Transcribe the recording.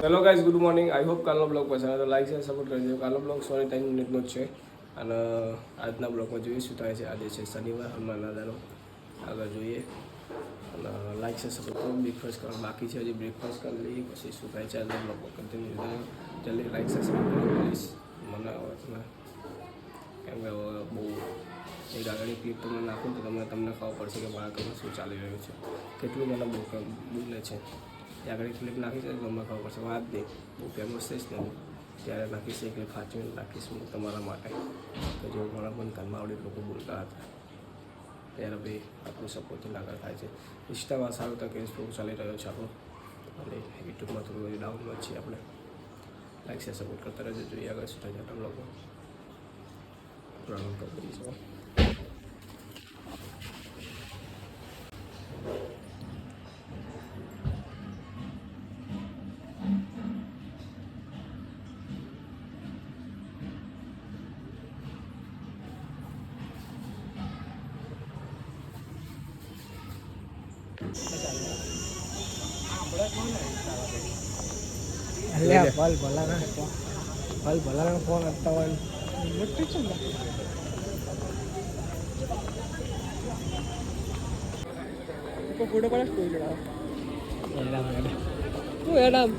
Hello guys, good morning. I hope કાલનો blog પસંદ આવે તો લાઈક છે, સપોર્ટ કરજો. કાલનો બ્લોગ 3 મિનિટનો જ છે અને આજના બ્લોગમાં જોઈએ શું થાય છે. આજે છે શનિવાર, હનુમાન દાદાનો. આગળ જોઈએ અને લાઈક છે, સપોર્ટ કરો. બ્રેકફાસ્ટ કરવા બાકી છે, હજી બ્રેકફાસ્ટ કરી લઈએ પછી શું થાય છે આજના બ્લોગમાં કન્ટિન્યુ જલ્દી લાઈક છે, સપોર્ટ કરો પ્લીઝ. મને કેમ કે બહુ એક આગળની ક્લિપ તમને નાખું તો તમને ખબર પડશે કે મારા ઘરમાં શું ચાલી રહ્યું છે, કેટલું મને બોલે છે. આગળ ક્લિપ નાખી છે તમને ખબર પડશે. વાત નહીં બહુ ફેમસ થઈશ ને ત્યારે નાખીશ એ ક્લિપ સાચવીને નાખીશ હું તમારા માટે. તો જેવું ઘણા પણ ઘરમાં આવડી લોકો બોલતા હતા ત્યારે ભાઈ આપણું સપોર્ટથી આગળ થાય છે. ઇન્સ્ટામાં સારું તક બહુ ચાલી રહ્યો છે આપણો અને યુટ્યુબમાં થોડું બધું ડાઉનમાં છીએ આપણે. લાઈક છે, સપોર્ટ કરતા રહેજો. જોઈએ આગળ શું થાય છે લોકો પ્રોબ્લેમ કરી દઈશું. ભલાના ફોન આપતા હોય ફોટો પાડે સ્ટોરી ચડાવો. તું એડામ